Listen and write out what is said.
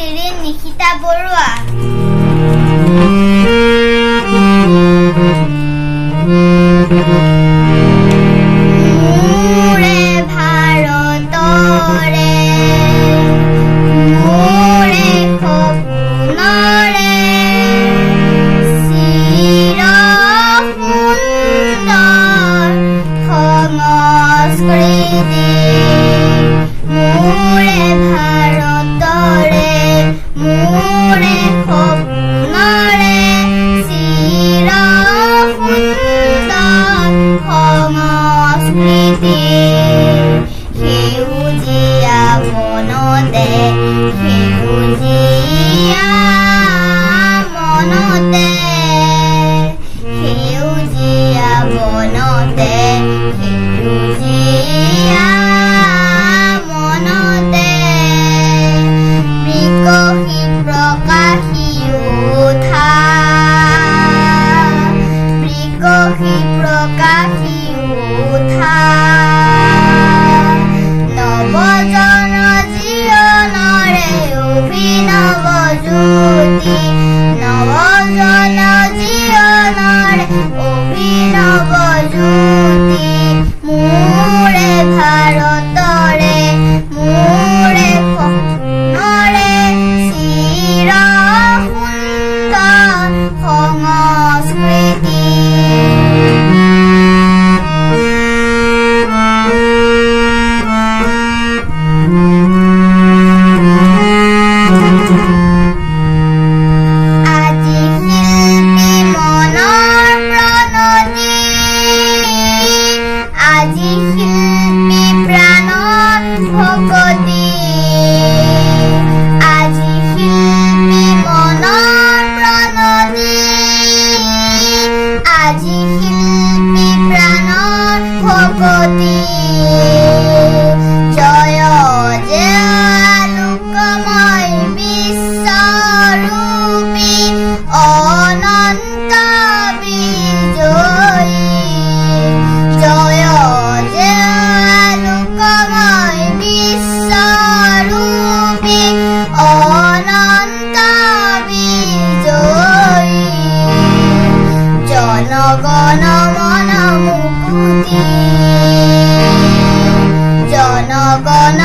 শিৰিন নিশিতা বৰুৱা। মোৰে ভাৰতৰে মোৰে সপোনৰে চিৰ সুন্দৰ সংস্কৃতি। মোৰে ভাৰতৰে মোৰে সপোনৰে চিৰ সুন্দৰ সংস্কৃতি। সেউজীয়া বনতে সেউজীয়া মনতে সেউজীয়া বনতে সেউজীয়া মনতে বিকশি প্ৰকাশি উঠা বিকশি প্ৰকাশি উঠা নৱজন জীৱনৰে অভিনৱ জ্যোতি নৱজন জীৱনৰে অভিনৱ জ্যোতি। মোৰে ভাৰতৰে মোৰে সপোনৰে চিৰ সুন্দৰ সংস্কৃতি। আজি শিল্পী মনৰ প্ৰণতি আজি শিল্পী প্ৰাণৰ ভকতি আজি শিল্পী মনৰ প্ৰণতি আজি শিল্পী প্ৰাণৰ ভকতি। জয় জয় লোকময় বিশ্বৰূপী অনন্ত বিজয়ী। জয় জয় লোকময় বিশ্বৰূপী অনন্ত বিজয়ী। জনগণ মন মুকুতি জনগণ